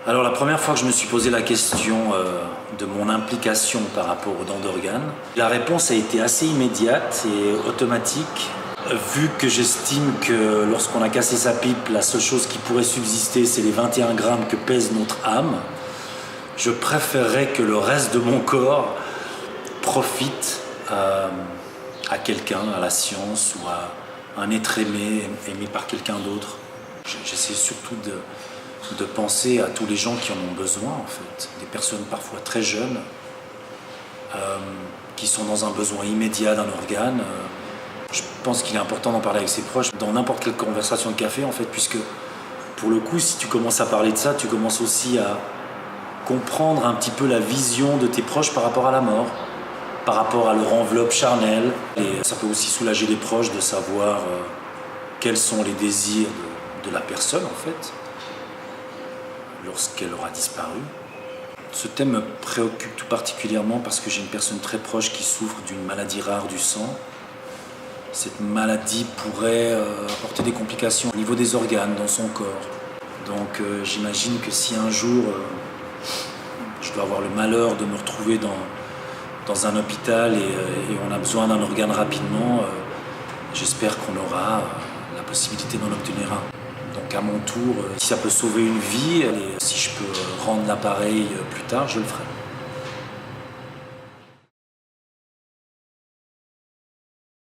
Alors la première fois que je me suis posé la question de mon implication par rapport aux dons d'organes, la réponse a été assez immédiate et automatique. Vu que j'estime que lorsqu'on a cassé sa pipe, la seule chose qui pourrait subsister, c'est les 21 grammes que pèse notre âme, je préférerais que le reste de mon corps profite à quelqu'un, à la science ou à un être aimé par quelqu'un d'autre. J'essaie surtout de penser à tous les gens qui en ont besoin, en fait. Des personnes parfois très jeunes qui sont dans un besoin immédiat d'un organe. Je pense qu'il est important d'en parler avec ses proches dans n'importe quelle conversation de café, en fait, puisque pour le coup, si tu commences à parler de ça, tu commences aussi à comprendre un petit peu la vision de tes proches par rapport à la mort, par rapport à leur enveloppe charnelle. Et ça peut aussi soulager les proches de savoir quels sont les désirs de la personne, en fait, lorsqu'elle aura disparu. Ce thème me préoccupe tout particulièrement parce que j'ai une personne très proche qui souffre d'une maladie rare du sang. Cette maladie pourrait apporter des complications au niveau des organes dans son corps. Donc j'imagine que si un jour je dois avoir le malheur de me retrouver dans un hôpital et on a besoin d'un organe rapidement, j'espère qu'on aura la possibilité d'en obtenir un. Donc à mon tour, si ça peut sauver une vie et si je peux rendre l'appareil plus tard, je le ferai.